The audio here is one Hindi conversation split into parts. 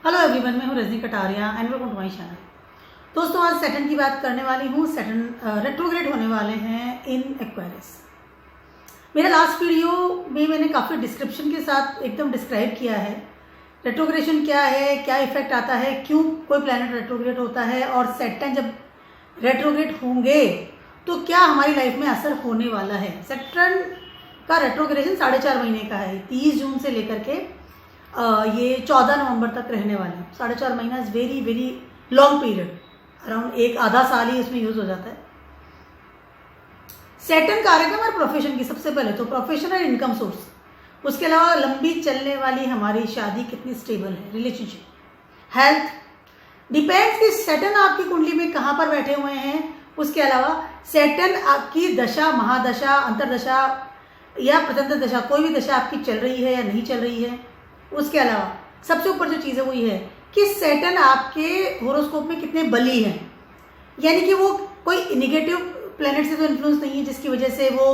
हेलो एवरीवन, मैं हूँ Rajni Kataria and welcome to my channel. दोस्तों, आज सैटर्न की बात करने वाली हूँ। सैटर्न रेट्रोग्रेड होने वाले हैं इन एक्वेरियस। मेरा लास्ट वीडियो में मैंने काफ़ी डिस्क्रिप्शन के साथ एकदम डिस्क्राइब किया है रेट्रोग्रेशन क्या है, क्या इफेक्ट आता है, क्यों कोई प्लैनेट रेट्रोग्रेड होता है और सैटर्न जब रेट्रोग्रेड होंगे तो क्या हमारी लाइफ में असर होने वाला है। सैटर्न का रेट्रोग्रेशन 4.5 महीने का है, 30 जून से लेकर के ये 14 नवंबर तक रहने वाले हैं। 4.5 महीना is very very long period, around एक आधा साल ही इसमें यूज हो जाता है। सैटर्न कार्यक्रम और प्रोफेशन की, सबसे पहले तो प्रोफेशन और इनकम सोर्स, उसके अलावा लंबी चलने वाली हमारी शादी कितनी स्टेबल है, रिलेशनशिप, हेल्थ, डिपेंड्स कि सैटर्न आपकी कुंडली में कहाँ पर बैठे हुए हैं। उसके अलावा सैटर्न आपकी दशा, महादशा, अंतरदशा या प्रत्यंतर दशा, कोई भी दशा आपकी चल रही है या नहीं चल रही है। उसके अलावा सबसे ऊपर जो चीज़ है वो ये है कि सैटर्न आपके होरोस्कोप में कितने बली हैं, यानी कि वो कोई निगेटिव प्लैनेट से तो इन्फ्लुएंस नहीं है जिसकी वजह से वो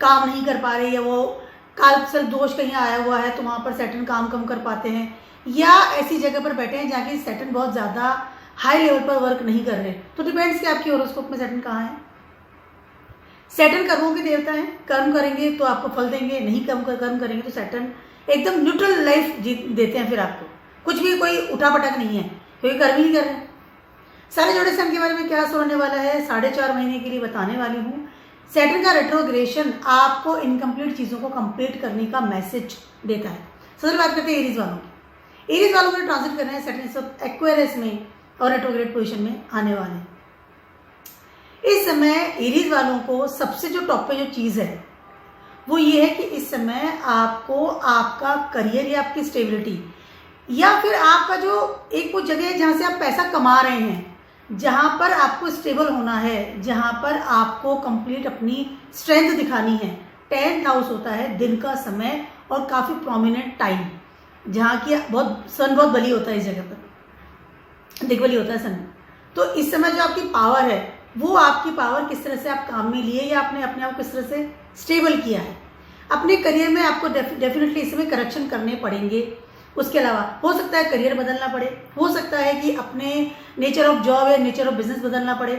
काम नहीं कर पा रहे, या वो कालसर्प दोष कहीं आया हुआ है तो वहाँ पर सैटर्न काम कम कर पाते हैं, या ऐसी जगह पर बैठे हैं जहाँ की सैटर्न बहुत ज़्यादा हाई लेवल पर वर्क नहीं कर रहे। तो डिपेंड्स कि आपके होरोस्कोप में सैटर्न कहाँ है। सैटर्न कर्मों के देवता हैं, कर्म करेंगे तो आपको फल देंगे, नहीं कर्म करेंगे तो सैटर्न एकदम न्यूट्रल लाइफ देते हैं। फिर आपको कुछ भी कोई उठापटक नहीं है क्योंकि कर्म ही नहीं कर रहे हैं। सारे जोड़े सन के बारे में क्या असर होने वाला है 4.5 महीने के लिए बताने वाली हूँ। सैटर्न का रेट्रोग्रेशन आपको इनकम्प्लीट चीज़ों को कंप्लीट करने का मैसेज देता है। सबसे बात करते हैं एरीज वालों की। एरीज वालों को ट्रांजिट कर रहे हैं सैटर्न सब एक्वेरियस में और रेट्रोग्रेड पोजिशन में आने वाले हैं। इस समय एरीज वालों को सबसे जो टॉप पे जो चीज़ है वो ये है कि इस समय आपको आपका करियर या आपकी स्टेबिलिटी, या फिर आपका जो एक वो जगह है जहाँ से आप पैसा कमा रहे हैं, जहाँ पर आपको स्टेबल होना है, जहाँ पर आपको कंप्लीट अपनी स्ट्रेंथ दिखानी है। 10th हाउस होता है दिन का समय और काफ़ी प्रोमिनेंट टाइम, जहाँ की बहुत सन बहुत बली होता है, इस जगह पर दिग्बली होता है सन। तो इस समय जो आपकी पावर है वो आपकी पावर किस तरह से आप काम में लिए या आपने अपने आप किस तरह से स्टेबल किया है। अपने करियर में आपको डेफिनेटली इस समय करेक्शन करने पड़ेंगे। उसके अलावा हो सकता है करियर बदलना पड़े, हो सकता है कि अपने नेचर ऑफ जॉब या नेचर ऑफ बिजनेस बदलना पड़े,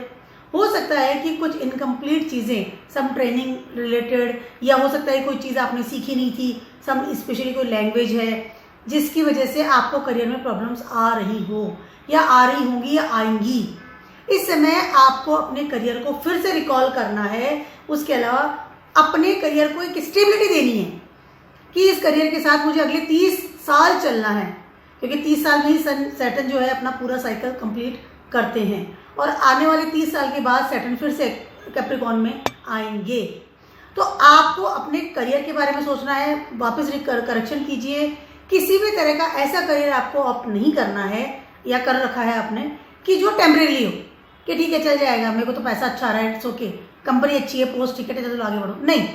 हो सकता है कि कुछ इनकम्प्लीट चीज़ें, सम ट्रेनिंग रिलेटेड, या हो सकता है कोई चीज़ आपने सीखी नहीं थी, सम स्पेशली कोई लैंग्वेज है जिसकी वजह से आपको करियर में प्रॉब्लम्स आ रही हो या आ रही होंगी या आएंगी। इस समय आपको अपने करियर को फिर से रिकॉल करना है। उसके अलावा अपने करियर को एक स्टेबिलिटी देनी है कि इस करियर के साथ मुझे अगले 30 साल चलना है, क्योंकि 30 साल में ही सैटर्न जो है अपना पूरा साइकिल कंप्लीट करते हैं और आने वाले 30 साल के बाद सैटर्न फिर से कैप्रिकॉर्न में आएंगे। तो आपको अपने करियर के बारे में सोचना है, वापस करेक्शन कीजिए। किसी भी तरह का ऐसा करियर आपको ऑप्ट नहीं करना है या कर रखा है आपने कि जो टेम्परेरी हो, कि ठीक है चल जाएगा, मेरे को तो पैसा अच्छा आ रहा है, इट्स ओके, कंपनी अच्छी है, पोस्ट टिकट है, चलो आगे बढ़ो। नहीं,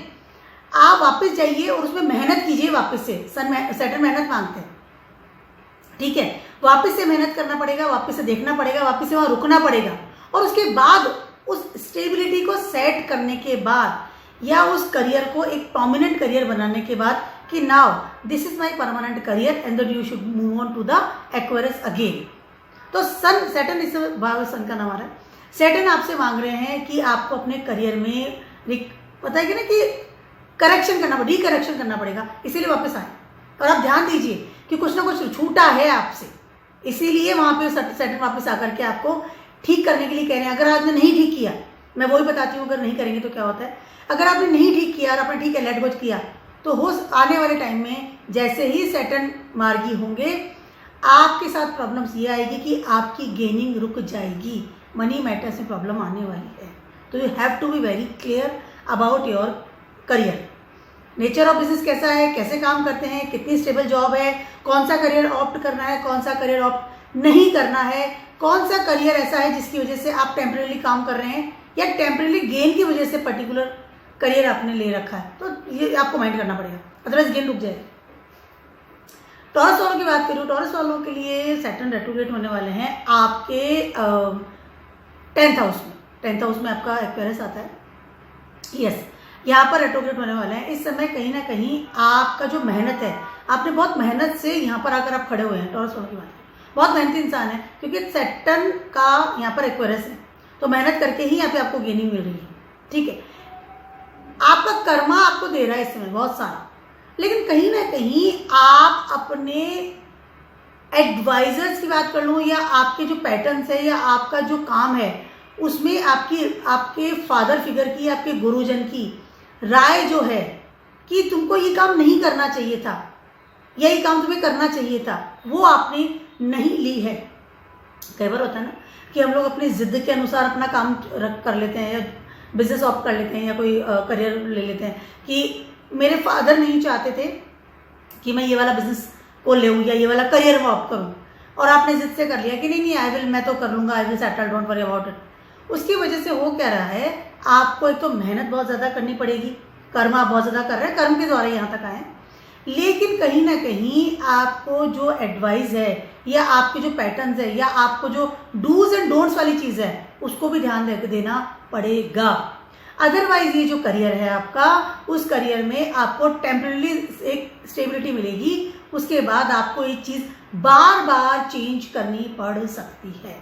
आप वापस जाइए और उसमें मेहनत कीजिए वापस से। सैटर्न मेहनत मांगते हैं, ठीक है, वापस से मेहनत करना पड़ेगा, वापस से देखना पड़ेगा, वापस से वहाँ रुकना पड़ेगा। और उसके बाद उस स्टेबिलिटी को सेट करने के बाद या उस करियर को एक प्रोमिनेंट करियर बनाने के बाद कि now this is my permanent career and that you should move on to the Aquarius again. तो सन, सैटर्न इस सन का नाम आ रहा है। सैटर्न आपसे मांग रहे हैं कि आपको अपने करियर में पता है कि ना कि करेक्शन करना पड़ेगा, रिकरेक्शन करना पड़ेगा, इसीलिए वापस आए। और आप ध्यान दीजिए कि कुछ ना कुछ छूटा है आपसे, इसीलिए वहाँ पे सैटर्न वापस आकर के आपको ठीक करने के लिए कह रहे हैं। अगर आपने नहीं ठीक किया, मैं वही बताती हूँ, अगर नहीं करेंगे तो क्या होता है। अगर आपने नहीं ठीक किया और आपने ठीक है लेट गो किया, तो हो आने वाले टाइम में जैसे ही सैटर्न मार्गी होंगे आपके साथ प्रॉब्लम्स ये आएगी कि आपकी गेनिंग रुक जाएगी, मनी मैटर्स में प्रॉब्लम आने वाली है। तो you have to be very clear about your career. Nature of business कैसा है, कैसे काम करते हैं, कितनी स्टेबल जॉब है, कौन सा करियर ऑप्ट करना है, कौन सा करियर ऑप्ट नहीं करना है, कौन सा करियर ऐसा है जिसकी वजह से आप टेम्परेरी काम कर रहे हैं या टेम्परेरी गेन की वजह से पर्टिकुलर करियर आपने ले रखा है। तो ये आपको माइंड करना पड़ेगा, अदरवाइज गेन रुक जाएगा। टॉरस वालों की बात करूँ, टॉरस वालों के लिए सैटर्न रेट्रोग्रेड होने वाले हैं आपके 10th हाउस में। 10th हाउस में आपका एक्वेरियस आता है, यस, यहाँ पर रेट्रोग्रेड होने वाले हैं। इस समय कहीं ना कहीं आपका जो मेहनत है, आपने बहुत मेहनत से यहाँ पर आकर आप खड़े हुए हैं। टॉरस वालों की बात बहुत मेहनती इंसान है, क्योंकि सैटर्न का यहाँ पर एक्वेरियस है, तो मेहनत करके ही यहाँ पे आपको गेनिंग मिल रही है। ठीक है, आपका कर्मा आपको दे रहा है इस समय बहुत सारा, लेकिन कहीं ना कहीं आप अपने एडवाइजर्स की बात कर लूँ, या आपके जो पैटर्न्स है, या आपका जो काम है, उसमें आपके फादर फिगर की, आपके गुरुजन की राय जो है कि तुमको ये काम नहीं करना चाहिए था, या ये काम तुम्हें करना चाहिए था, वो आपने नहीं ली है। कई बार होता है ना कि हम लोग अपनी जिद के अनुसार अपना काम कर लेते हैं, या बिजनेस ऑप्ट कर लेते हैं, या कोई करियर ले लेते हैं कि मेरे फादर नहीं चाहते थे कि मैं ये वाला बिजनेस को लेऊँ या ये वाला करियर में ऑप्ट करूँ, और आपने जिद से कर लिया कि नहीं आई विल, मैं तो कर लूँगा, I will settle, don't worry about it. उसकी वजह से हो क्या रहा है, आपको एक तो मेहनत बहुत ज़्यादा करनी पड़ेगी, कर्म आप बहुत ज़्यादा कर रहे हैं, कर्म के द्वारा यहाँ तक आए, लेकिन कहीं ना कहीं आपको जो एडवाइस है, या आपके जो पैटर्न्स है, या आपको जो डूज एंड डोंट्स वाली चीज़ है, उसको भी ध्यान देना पड़ेगा। अदरवाइज ये जो करियर है आपका, उस करियर में आपको टेम्पररी एक स्टेबिलिटी मिलेगी, उसके बाद आपको एक चीज़ बार बार चेंज करनी पड़ सकती है।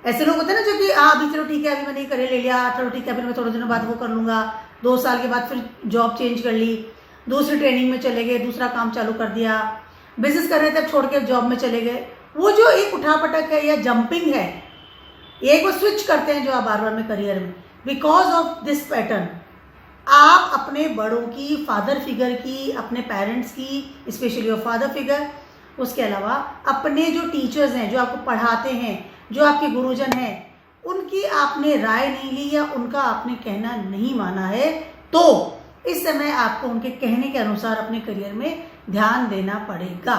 ऐसे लोग होते हैं ना जो कि अभी चलो ठीक है, अभी मैंने करियर ले लिया, चलो ठीक है, फिर मैं थोड़े दिनों बाद वो कर लूँगा, 2 साल के बाद फिर जॉब चेंज कर ली, दूसरी ट्रेनिंग में चले गए, दूसरा काम चालू कर दिया, बिजनेस कर रहे थे, अब छोड़ के जॉब में चले गए। वो जो एक उठापटक है या जंपिंग है, एक वो स्विच करते हैं जो आप बार बार में करियर में, बिकॉज ऑफ दिस पैटर्न आप अपने बड़ों की, फादर फिगर की, अपने पेरेंट्स की, स्पेशली योर फादर फिगर, उसके अलावा अपने जो टीचर्स हैं, जो आपको पढ़ाते हैं, जो आपके गुरुजन हैं, उनकी आपने राय नहीं ली, या उनका आपने कहना नहीं माना है, तो इस समय आपको उनके कहने के अनुसार अपने करियर में ध्यान देना पड़ेगा।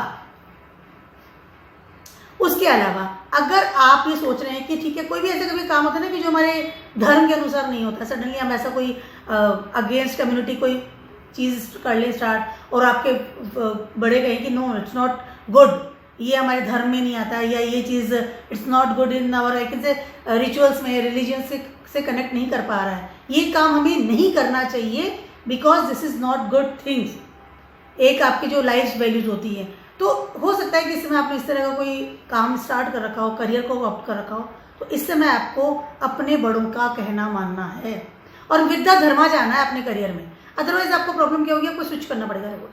उसके अलावा अगर आप ये सोच रहे हैं कि ठीक है, कोई भी ऐसा कभी काम होता है ना कि जो हमारे धर्म के अनुसार नहीं होता, सडनली हम ऐसा कोई अगेंस्ट कम्युनिटी कोई चीज़ कर ले स्टार्ट, और आपके बड़े कहें कि नो इट्स नॉट गुड, ये हमारे धर्म में नहीं आता, या ये चीज़ it's not good in our rituals में, रिलीजन से कनेक्ट नहीं कर पा रहा है, ये काम हमें नहीं करना चाहिए, because this is not good things, एक आपकी जो लाइफ वैल्यूज होती है। तो हो सकता है कि इस समय आपने इस तरह का कोई काम स्टार्ट कर रखा हो, करियर को ऑप्ट कर रखा हो, तो इस समय आपको अपने बड़ों का कहना मानना है, और विद्या धर्मा जाना है अपने करियर में। अदरवाइज आपको प्रॉब्लम क्या होगी, आपको स्विच करना पड़ेगा रेगुलर,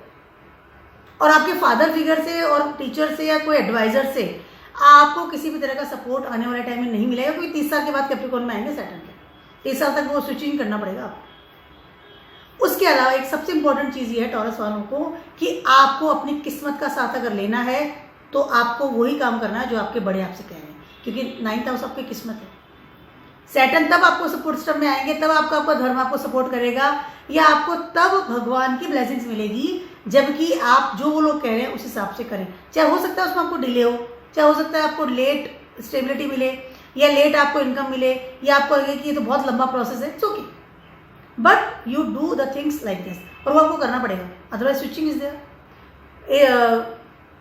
और आपके फादर फिगर से और टीचर से या कोई एडवाइजर से आपको किसी भी तरह का सपोर्ट आने वाले टाइम में नहीं मिलेगा। कोई 30 साल के बाद कैप्रिकॉर्न में आएंगे सैटर्न के, 30 साल तक वो स्विचिंग करना पड़ेगा आपको। उसके अलावा एक सबसे इंपॉर्टेंट चीज़ ये है टॉरस वालों को कि आपको अपनी किस्मत का साथ अगर लेना है, तो आपको वही काम करना है जो आपके बड़े आपसे कह रहे हैं, क्योंकि 9th हाउस आपकी किस्मत है। सैटर्न तब आपको सपोर्ट सिस्टम में आएंगे, तब आपका धर्म आपको सपोर्ट करेगा, या आपको तब भगवान की ब्लेसिंग्स मिलेगी, जबकि आप जो वो लोग कह रहे हैं उस हिसाब से करें। चाहे हो सकता है उसमें आपको डिले हो, चाहे हो सकता है आपको लेट स्टेबिलिटी मिले, या लेट आपको इनकम मिले, या आपको लगे कि ये तो बहुत लंबा प्रोसेस है, it's okay, but you do the things like this, और वो आपको करना पड़ेगा, अदरवाइज स्विचिंग इज देयर।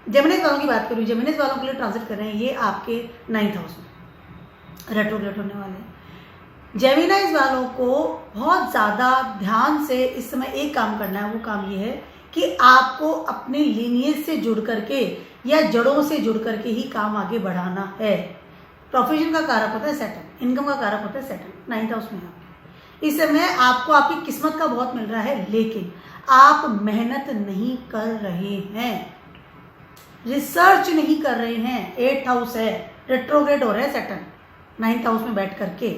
जेमिनीज वालों की बात करूँ, जेमिनीज वालों के लिए ट्रांजिट कर रहे हैं, ये आपके 9th हाउस में रेट्रोग्रेड होने वाले हैं। जेमिनीज वालों को बहुत ज़्यादा ध्यान से इस समय एक काम करना है, वो काम ये है कि आपको अपने लीनियज से जुड़ करके या जड़ों से जुड़ करके ही काम आगे बढ़ाना है। प्रोफेशन का कारक होता है सैटर्न, इनकम का कारक होता है सैटर्न, 9th हाउस में आपके। इस समय आपको आपकी किस्मत का बहुत मिल रहा है, लेकिन आप मेहनत नहीं कर रहे हैं, रिसर्च नहीं कर रहे हैं। 8th हाउस है, रेट्रोग्रेड हो रहा है सैटर्न 9th हाउस में बैठ करके,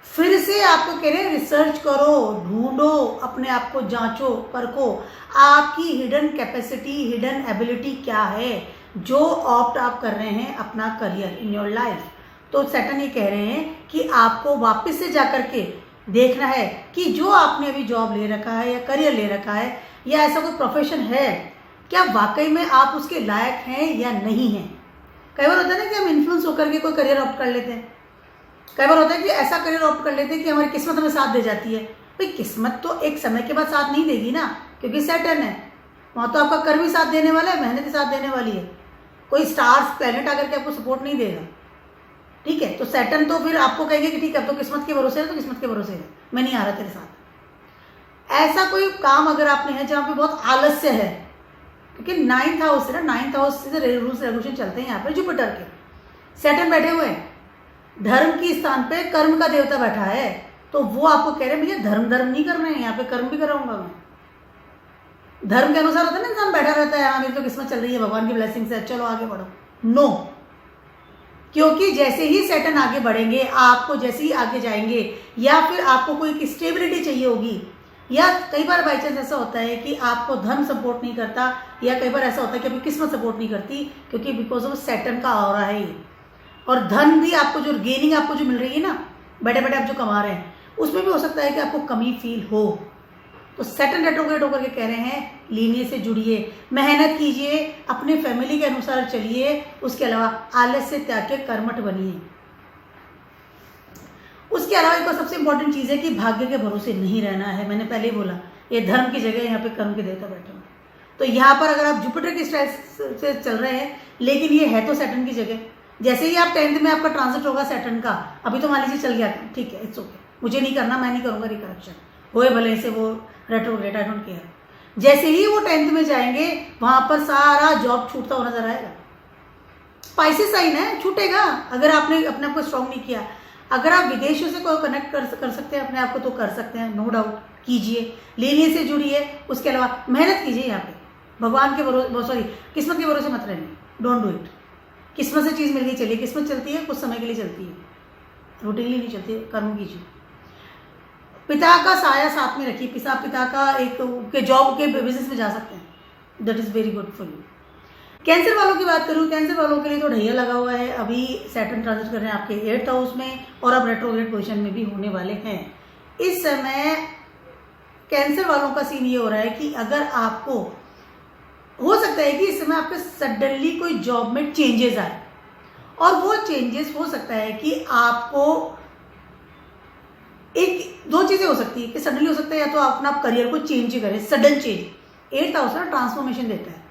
फिर से आपको कह रहे हैं रिसर्च करो, ढूंढो, अपने आप को जांचो, परखो, आपकी हिडन कैपेसिटी, हिडन एबिलिटी क्या है जो ऑप्ट आप कर रहे हैं अपना करियर इन योर लाइफ। तो सैटर्न ये कह रहे हैं कि आपको वापस से जाकर के देखना है कि जो आपने अभी जॉब ले रखा है या करियर ले रखा है या ऐसा कोई प्रोफेशन है, क्या वाकई में आप उसके लायक हैं या नहीं हैं। कई बार होता है ना कि हम इन्फ्लुएंस होकर के कोई करियर ऑप्ट कर लेते हैं, कई बार होता है कि ऐसा करियर ऑप्ट कर लेते हैं कि हमारी किस्मत हमें साथ दे जाती है। भाई किस्मत तो एक समय के बाद साथ नहीं देगी ना, क्योंकि सैटर्न है, वहाँ तो आपका कर्म ही साथ देने वाला है, मेहनत ही साथ देने वाली है, कोई स्टार्स प्लैनेट आकर के आपको सपोर्ट नहीं देगा। ठीक है, तो सैटर्न तो फिर आपको कहेंगे कि ठीक है अब तो किस्मत के भरोसे है, तो किस्मत के भरोसे है, मैं नहीं आ रहा तेरे साथ। ऐसा कोई काम अगर आपने है जहाँ पे बहुत आलस्य है, क्योंकि 9th हाउस है ना, 9th हाउस से रूल्स रेगुलेशन चलते हैं यहाँ पर जुपिटर के। सैटर्न बैठे हुए हैं, धर्म की स्थान पे कर्म का देवता बैठा है, तो वो आपको कह रहे हैं भैया धर्म नहीं कर रहे हैं, यहाँ पे कर्म भी कराऊंगा मैं। धर्म के अनुसार होता है ना, इंसान बैठा रहता है, हाँ मेरी तो किस्मत चल रही है भगवान की ब्लेसिंग से, चलो आगे बढ़ो। नो, क्योंकि जैसे ही सैटर्न आगे बढ़ेंगे, आपको जैसे ही आगे जाएंगे, या फिर आपको कोई स्टेबिलिटी चाहिए होगी, या कई बार बाई चांस ऐसा होता है कि आपको धर्म सपोर्ट नहीं करता, या कई बार ऐसा होता है कि आपकी किस्मत सपोर्ट नहीं करती, क्योंकि बिकॉज ऑफ सैटर्न का ऑरा है ये। और धन भी आपको जो गेनिंग आपको जो मिल रही है ना, बैठे बैठे आप जो कमा रहे हैं, उसमें भी हो सकता है कि आपको कमी फील हो। तो सैटर्न रेट्रोग्रेड होकर के कह रहे हैं लीनियस से जुड़िए, मेहनत कीजिए, अपने फैमिली के अनुसार चलिए, उसके अलावा आलस से त्याग के कर्मठ बनिए। उसके अलावा एक और सबसे इंपॉर्टेंट चीज़ है कि भाग्य के भरोसे नहीं रहना है। मैंने पहले ही बोला, ये धर्म की जगह यहाँ पे कर्म के देवता बैठे हुए। तो यहाँ पर अगर आप जुपिटर की स्टाइल से चल रहे हैं, लेकिन ये है तो सैटर्न की जगह, जैसे ही आप 10th में आपका ट्रांजिट होगा सैटर्न का, अभी तो मान लीजिए चल गया, ठीक है, इट्स ओके, मुझे नहीं करना, मैं नहीं करूँगा रिकरेक्शन, होए भले से वो रेट्रोग्रेड, आई डोंट केयर। जैसे ही वो 10th में जाएंगे, वहां पर सारा जॉब छूटता हुआ नजर आएगा। स्पाइसी साइन है, छूटेगा अगर आपने अपने आप को स्ट्रॉन्ग नहीं किया। अगर आप विदेशों से कोई कनेक्ट कर सकते हैं अपने आप को, तो कर सकते हैं, नो डाउट, कीजिए, लेने से जुड़िए। उसके अलावा मेहनत कीजिए, यहाँ पे भगवान के भरोसे, सॉरी किस्मत के भरोसे मत रहने, डोंट डू इट। किस्मत से चीज़ मिल गई, चलिए, किस्मत चलती है, कुछ समय के लिए चलती है, रूटीनली नहीं चलती है। कर्म कीजिए, पिता का साया साथ में रखिए, पिता का एक के जॉब के बिजनेस में जा सकते हैं, that is very good for you. Cancer वालों की बात करूँ, कैंसर वालों के लिए तो ढैया लगा हुआ है, अभी सैटर्न ट्रांजिट कर रहे हैं आपके 8th हाउस में, और अब रेट्रोग्रेड पोजीशन में भी होने वाले हैं। इस समय कैंसर वालों का सीन ये हो रहा है कि अगर आपको हो सकता है कि इस समय आपके सडनली कोई जॉब में चेंजेस आए, और वो चेंजेस हो सकता है कि आपको एक दो चीज़ें हो सकती है कि सडनली हो सकता है, या तो अपना करियर को चेंज करें, सडन चेंज। 8th हाउस ना ट्रांसफॉर्मेशन देता है,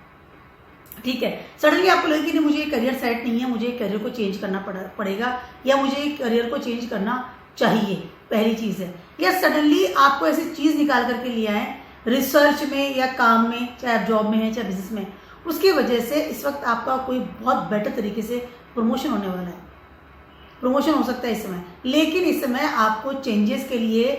ठीक है। सडनली आपको लगे कि नहीं मुझे करियर सेट नहीं है, मुझे करियर को चेंज करना पड़ेगा, या मुझे करियर को चेंज करना चाहिए, पहली चीज़ है। या सडनली आपको ऐसी चीज़ निकाल करके लिया है रिसर्च में या काम में, चाहे आप जॉब में है चाहे बिजनेस में, उसकी वजह से इस वक्त आपका कोई बहुत बेटर तरीके से प्रमोशन होने वाला है, प्रमोशन हो सकता है इस समय। लेकिन इस समय आपको चेंजेस के लिए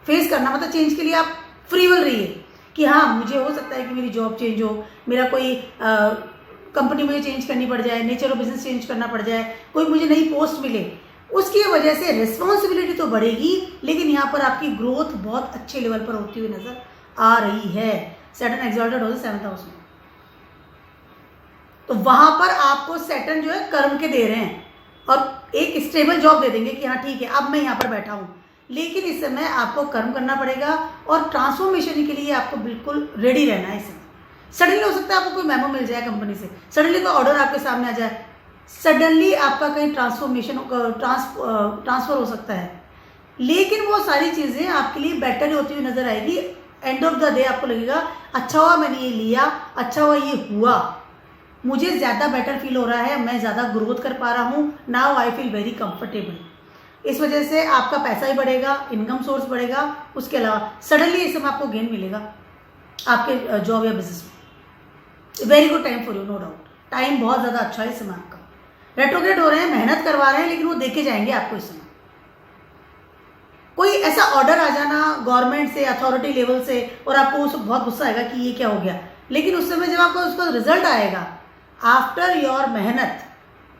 फेस करना, मतलब चेंज के लिए आप फ्रीवल रहिए कि हाँ मुझे हो सकता है कि मेरी जॉब चेंज हो, मेरा कोई कंपनी मुझे चेंज करनी पड़ जाए, नेचर ऑफ बिजनेस चेंज करना पड़ जाए, कोई मुझे नई पोस्ट मिले, उसकी वजह से रिस्पॉन्सिबिलिटी तो बढ़ेगी, लेकिन यहाँ पर आपकी ग्रोथ बहुत अच्छे लेवल पर होती हुई नजर आ रही है। सैटर्न एक्सॉल्टेड हो 7th हाउस में, तो वहां पर आपको सैटर्न जो है कर्म के दे रहे हैं और एक स्टेबल जॉब दे देंगे कि हाँ ठीक है अब मैं यहाँ पर बैठा हूँ, लेकिन इस समय आपको कर्म करना पड़ेगा और ट्रांसफॉर्मेशन के लिए आपको बिल्कुल रेडी रहना है। इस समय सडनली हो सकता है आपको कोई मेमो मिल जाए कंपनी से, सडनली कोई ऑर्डर आपके सामने आ जाए, सडनली आपका कहीं ट्रांसफॉर्मेशन ट्रांसफर हो सकता है, लेकिन वो सारी चीज़ें आपके लिए बेटर होती हुई नजर आएगी। एंड ऑफ द डे आपको लगेगा अच्छा हुआ मैंने ये लिया, अच्छा हुआ ये हुआ, मुझे ज़्यादा बेटर फील हो रहा है, मैं ज़्यादा ग्रोथ कर पा रहा हूँ, now I feel very comfortable. इस वजह से आपका पैसा ही बढ़ेगा, इनकम सोर्स बढ़ेगा। उसके अलावा सडनली इस समय आपको गेन मिलेगा आपके जॉब या बिजनेस में। Very good time for you, no doubt, time बहुत ज़्यादा अच्छा है इस समय आपका। रेट्रोग्रेड हो रहे हैं, मेहनत करवा रहे हैं, लेकिन वो देखे जाएंगे आपको इस समय। कोई ऐसा ऑर्डर आ जाना गवर्नमेंट से, अथॉरिटी लेवल से, और आपको उस बहुत गुस्सा आएगा कि ये क्या हो गया, लेकिन उस समय जब आपको उसका रिजल्ट आएगा आफ्टर योर मेहनत,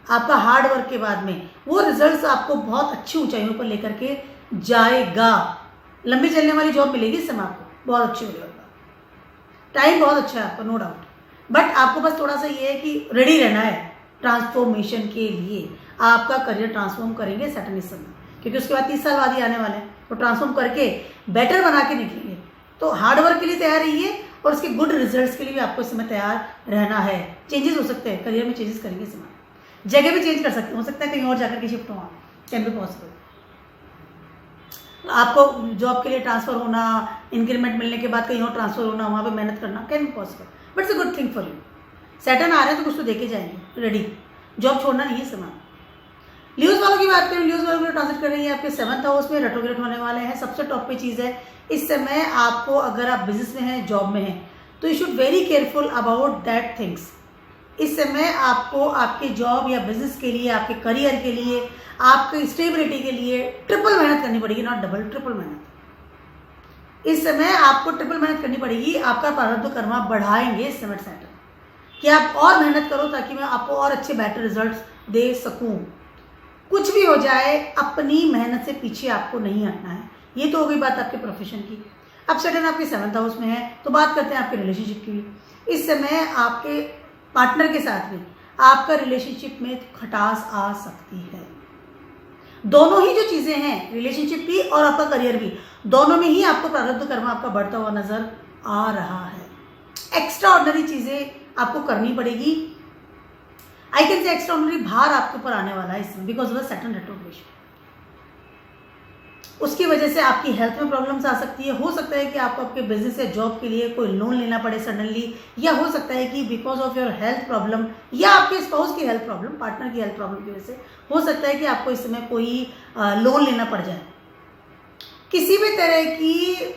आपका हार्ड वर्क के बाद में, वो रिजल्ट्स आपको बहुत अच्छी ऊंचाइयों पर लेकर के जाएगा। लंबी चलने वाली जॉब मिलेगी इस समय आपको, बहुत अच्छी होगी, टाइम बहुत अच्छा है आपका, नो डाउट। बट आपको बस थोड़ा सा ये है कि रेडी रहना है ट्रांसफॉर्मेशन के लिए। आपका करियर ट्रांसफॉर्म करेंगे सैटर्न इस समय, क्योंकि उसके बाद 30 साल बाद ही आने वाले हैं, तो ट्रांसफॉर्म करके बेटर बना के निकलेंगे। तो हार्ड वर्क के लिए तैयार रहिए और उसके गुड रिजल्ट्स के लिए भी आपको इस समय तैयार रहना है। चेंजेस हो सकते हैं, करियर में चेंजेस करेंगे इस समय, जगह भी चेंज कर सकते हैं, हो सकता है कहीं और जाकर के शिफ्ट हो, कैन बी पॉसिबल। आपको जॉब के लिए ट्रांसफर होना, इंक्रीमेंट मिलने के बाद कहीं और ट्रांसफर होना, वहाँ पे मेहनत करना, can be possible, but it's a good thing for you. Saturn आ रहे हैं तो कुछ तो देखे जाएंगे, रेडी, जॉब छोड़ना नहीं है समय। ल्यूज वालों की बात करें, ल्यूज वालों को ट्रांजिट कर रही है आपके 7th हाउस में, रेट्रोग्रेड होने वाले हैं। सबसे टॉप पे चीज़ है इस समय आपको, अगर आप बिजनेस में हैं, जॉब में हैं, तो you should very careful about that things. इस समय आपको आपके जॉब या बिजनेस के लिए, आपके करियर के लिए, आपकी स्टेबिलिटी के लिए ट्रिपल मेहनत करनी पड़ेगी, नॉट डबल, ट्रिपल मेहनत। इस समय आपको ट्रिपल मेहनत करनी पड़ेगी। आपका प्रारब्ध कर्मा बढ़ाएंगे इस समय सैटर्न, कि आप और मेहनत करो ताकि मैं आपको और अच्छे बेटर रिजल्ट्स दे सकूं। कुछ भी हो जाए, अपनी मेहनत से पीछे आपको नहीं हटना है। ये तो हो गई बात आपके प्रोफेशन की। अब सैटर्न आपके 7th हाउस में है, तो बात करते हैं आपके रिलेशनशिप की भी। इस समय आपके पार्टनर के साथ में आपका रिलेशनशिप में खटास आ सकती है। दोनों ही जो चीजें हैं, रिलेशनशिप भी और आपका करियर भी, दोनों में ही आपको प्रारब्ध कर्म आपका बढ़ता हुआ नजर आ रहा है। एक्स्ट्रा ऑर्डिनरी चीजें आपको करनी पड़ेगी। I can say extra ordinary भार आपके ऊपर आने वाला है इसमें, because of the Saturn retrogression. उसकी वजह से आपकी हेल्थ में प्रॉब्लम्स आ सकती है। हो सकता है कि आपको आपके बिजनेस या जॉब के लिए कोई लोन लेना पड़े सडनली, या हो सकता है कि because of your health problem या आपके स्पाउस की हेल्थ प्रॉब्लम, पार्टनर की हेल्थ प्रॉब्लम की वजह से हो सकता है कि आपको इस समय कोई लोन लेना पड़ जाए। किसी भी तरह की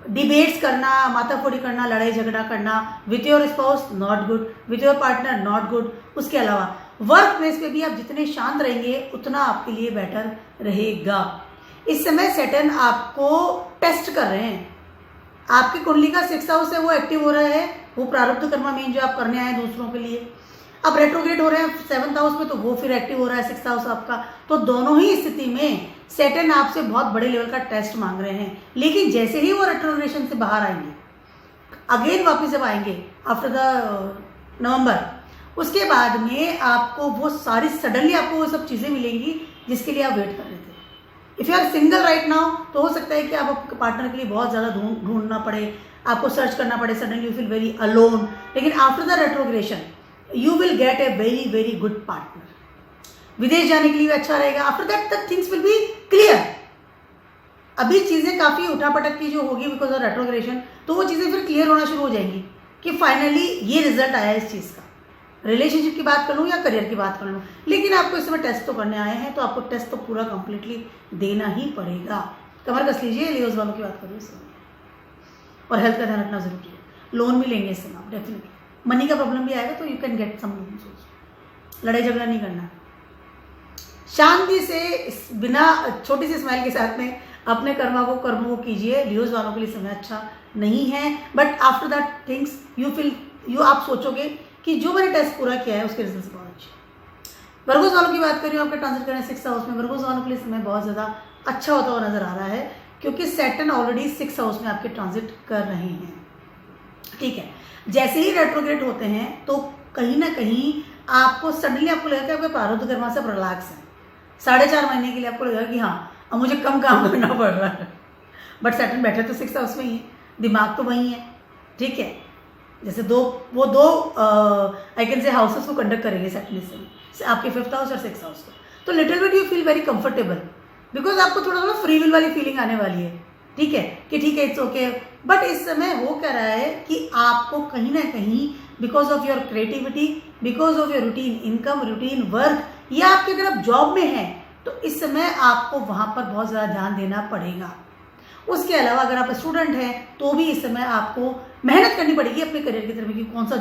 डिबेट्स करना, माथाफोड़ी करना, लड़ाई झगड़ा करना with your spouse not good, with your partner not good. उसके अलावा वर्क प्लेस पे भी आप जितने शांत रहेंगे उतना आपके लिए बेटर रहेगा। इस समय सैटर्न आपको टेस्ट कर रहे हैं। आपकी कुंडली का 6th हाउस है वो एक्टिव हो रहा है, वो प्रारब्ध कर्मा मेन जो आप करने आए दूसरों के लिए। अब रेट्रोग्रेड हो रहे हैं 7th हाउस में, तो वो फिर एक्टिव हो रहा है 6th हाउस आपका। तो दोनों ही स्थिति में सैटर्न आपसे बहुत बड़े लेवल का टेस्ट मांग रहे हैं। लेकिन जैसे ही वो रेट्रोग्रेशन से बाहर आएंगे, अगेन वापस जब आएंगे आफ्टर द नवंबर, उसके बाद में आपको वो सारी सडनली आपको वो सब चीज़ें मिलेंगी जिसके लिए आप वेट कर रहे थे। If you are single right now, तो हो सकता है कि आप आपके पार्टनर के लिए बहुत ज़्यादा ढूंढना पड़े, आपको सर्च करना पड़े, suddenly you feel very alone. लेकिन after the retrogression you will get a very very good partner. विदेश जाने के लिए अच्छा रहेगा। After that the things will be clear. अभी चीज़ें काफ़ी उठापटक की जो होगी बिकॉज ऑफ रेट्रोग्रेशन, तो वो चीज़ें फिर क्लियर होना शुरू हो जाएंगी कि फाइनली ये रिजल्ट आया इस चीज़ का। रिलेशनशिप की बात कर लूँ या करियर की बात कर लूँ, लेकिन आपको इस समय टेस्ट तो करने आए हैं, तो आपको टेस्ट तो पूरा कंप्लीटली देना ही पड़ेगा। कमर कस लीजिए, लियोज वालों की बात करूँ इस समय। और हेल्थ का ध्यान रखना जरूरी है। लोन भी लेंगे इस समय आप डेफिनेटली। मनी का प्रॉब्लम भी आएगा तो you can get some loan. लड़ाई झगड़ा नहीं करना, शांति से बिना छोटी सी स्माइल के साथ में अपने कर्मों को कीजिए। लियोज वालों के लिए समय अच्छा नहीं है, but after that things you feel आप सोचोगे कि जो मैंने टेस्ट पूरा किया है उसके रिजल्ट बहुत अच्छे। वर्गोस वालों की बात करें, आपका ट्रांजिट करना 6th हाउस में, वर्गोस वालों के लिए समय बहुत ज़्यादा अच्छा होता हुआ नजर आ रहा है, क्योंकि सैटर्न ऑलरेडी 6th हाउस में आपके ट्रांजिट कर रहे हैं। ठीक है, जैसे ही रेट्रोग्रेड होते हैं तो कहीं ना कहीं आपको सडनली आपको लगेगा कि आपके प्रारब्ध कर्मा से रिलैक्स है। 4.5 महीने के लिए आपको लगेगा कि हाँ अब मुझे कम काम करना पड़ रहा है, बट सैटर्न बैठे तो 6th हाउस में ही है, दिमाग तो वही है। ठीक है, जैसे दो आई कैन से हाउसेस को कंडक्ट करेंगे सैटर्न से, आपके 5th हाउस और 6th हाउस को। तो little bit you feel very comfortable, because आपको थोड़ा थोड़ा फ्री विल वाली फीलिंग आने वाली है। ठीक है कि ठीक है इट्स ओके, बट इस समय हो क्या रहा है कि आपको कहीं ना कहीं because of your creativity, because of your routine income, routine work, या आपकी अगर आप जॉब में हैं तो इस समय आपको वहाँ पर बहुत ज़्यादा ध्यान देना पड़ेगा। उसके अलावा अगर आप स्टूडेंट हैं तो भी इस समय आपको मेहनत करनी पड़ेगी अपने करियर की तरफ, कि कौन सा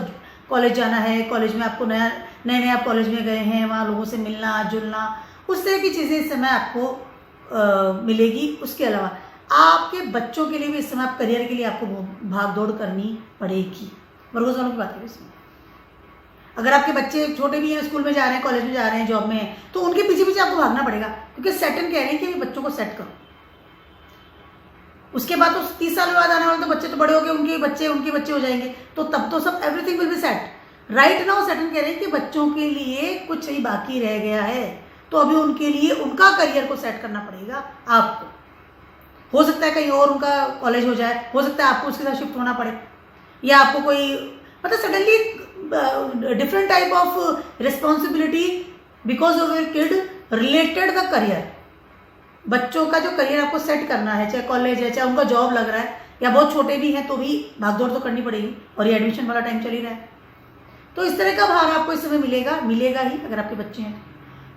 कॉलेज जाना है, कॉलेज में आपको नए आप कॉलेज में गए हैं, वहाँ लोगों से मिलना जुलना, उस तरह की चीज़ें इस समय आपको मिलेगी। उसके अलावा आपके बच्चों के लिए भी इस समय आप करियर के लिए आपको भाग दौड़ करनी पड़ेगी। वर्गोस वालों की बात करें इसमें, अगर आपके बच्चे छोटे भी हैं, स्कूल में जा रहे हैं, कॉलेज में जा रहे हैं, जॉब में हैं, तो उनके पीछे पीछे आपको भागना पड़ेगा, क्योंकि सैटर्न कह रहे हैं कि अभी बच्चों को सेट करो। उसके बाद तो 30 साल बाद आने वाले तो बच्चे तो बड़े हो गए, उनके बच्चे हो जाएंगे, तो तब तो सब everything will be set. Right now Saturn कह रहे हैं कि बच्चों के लिए कुछ ही बाकी रह गया है, तो अभी उनके लिए उनका करियर को सेट करना पड़ेगा आपको। हो सकता है कहीं और उनका कॉलेज हो जाए, हो सकता है आपको उसके साथ शिफ्ट होना पड़े, या आपको कोई मतलब suddenly different type of responsibility because of your kid related the career. बच्चों का जो करियर आपको सेट करना है, चाहे कॉलेज है, चाहे उनका जॉब लग रहा है, या बहुत छोटे भी हैं तो भी भागदौड़ तो करनी पड़ेगी, और ये एडमिशन वाला टाइम चल ही रहा है। तो इस तरह का भार आपको इस समय मिलेगा ही अगर आपके बच्चे हैं।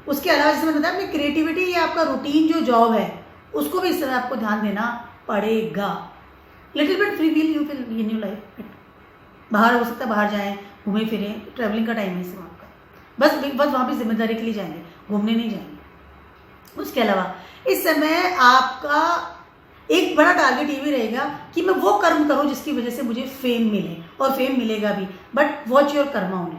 उसके अलावा जैसे मैंने बताया, अपनी क्रिएटिविटी या आपका रूटीन जो जॉब है उसको भी इस समय आपको ध्यान देना पड़ेगा। Little bit free feel you feel in your life. बाहर हो सकता है, बाहर जाएं, घूमें फिरें, ट्रैवलिंग का टाइम है इस समय आपका। बस वहाँ पे जिम्मेदारी के लिए जाएंगे, घूमने नहीं जाएंगे। उसके अलावा इस समय आपका एक बड़ा टारगेट ये भी रहेगा कि मैं वो कर्म करूं जिसकी वजह से मुझे फेम मिले, और फेम मिलेगा भी, but watch your Karma only.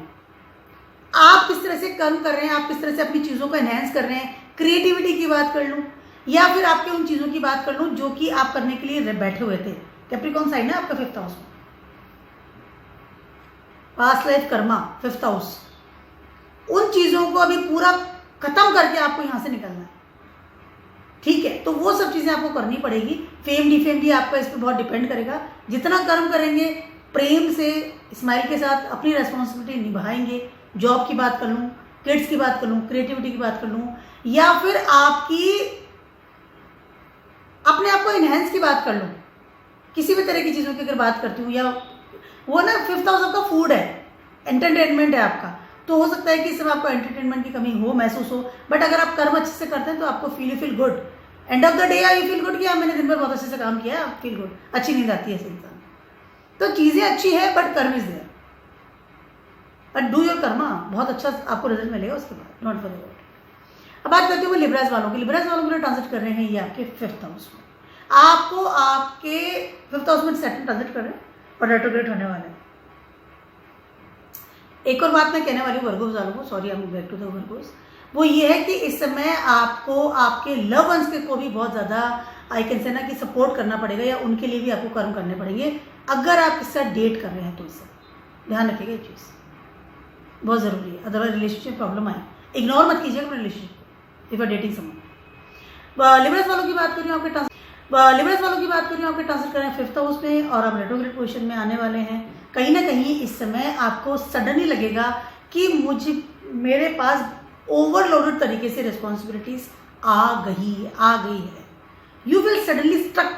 आप किस तरह से कर्म कर रहे हैं, आप किस तरह से अपनी चीज़ों को एनहेंस कर रहे हैं। क्रिएटिविटी की बात कर लूँ या फिर आपके उन चीज़ों की बात कर लूँ जो कि आप करने के लिए बैठे हुए थे। कैप्रिकॉर्न साइन है आपका 5th हाउस में, past life Karma 5th house. उन चीज़ों को अभी पूरा खत्म करके आपको यहाँ से निकलना है, ठीक है। तो वो सब चीज़ें आपको करनी पड़ेगी। फेम डिफेम भी आपका इस पर बहुत डिपेंड करेगा। जितना कर्म करेंगे प्रेम से, स्माइल के साथ अपनी रेस्पॉन्सिबिलिटी निभाएंगे। जॉब की बात कर लूँ, किड्स की बात कर लूँ, क्रिएटिविटी की बात कर लूँ, या फिर आपकी अपने आप को इनहेंस की बात कर लूँ, किसी भी तरह की चीज़ों की अगर बात करती हूँ, या वो ना 5th हाउस आपका फूड है, एंटरटेनमेंट है आपका। तो हो सकता है कि इस समय आपको एंटरटेनमेंट की कमी हो, महसूस हो, बट अगर आप कर्म अच्छे से करते हैं तो आपको feel good. End of the day you feel good कि मैंने दिन भर बहुत अच्छे से काम किया है, आप फील गुड, अच्छी नींद आती है ऐसे इंसान। तो चीज़ें अच्छी है but karma is there, but do your karma, बहुत अच्छा आपको रिजल्ट मिलेगा उसके बाद, नॉट फॉर अबाउट। अब बात करते हुए लिब्रास वालों की। लिब्रास वालों के लिए ट्रांजिट कर रहे हैं ये आपके 5th हाउस में। आपको आपके 5th हाउस में सेटल ट्रांजिट कर रहे हैं और रेट्रोग्रेड होने वाले हैं। एक और बात मैं कहने वाली हूँ वर्गोस वालों को, sorry I am back to the Virgos, वो ये है कि इस समय आपको आपके लव वंस को भी बहुत ज़्यादा आई कैन से ना कि सपोर्ट करना पड़ेगा, या उनके लिए भी आपको कर्म करने पड़ेंगे अगर आप किसके साथ डेट कर रहे हैं। तो इससे ध्यान रखिएगा, ये चीज़ बहुत ज़रूरी है, अदरवाइज रिलेशनशिप प्रॉब्लम आए। इग्नोर मत कीजिएगा अपने relationship if are dating someone. Libras वालों की बात कर रही हूँ आपके ट्रांसफर कर रहे हैं 5th हाउस में, और आप रेट्रोग्रेड पोजीशन में आने वाले हैं। कहीं ना कहीं इस समय आपको सडनली लगेगा कि मेरे पास ओवरलोडेड तरीके से रिस्पॉन्सिबिलिटीज आ गई है। You will suddenly struck.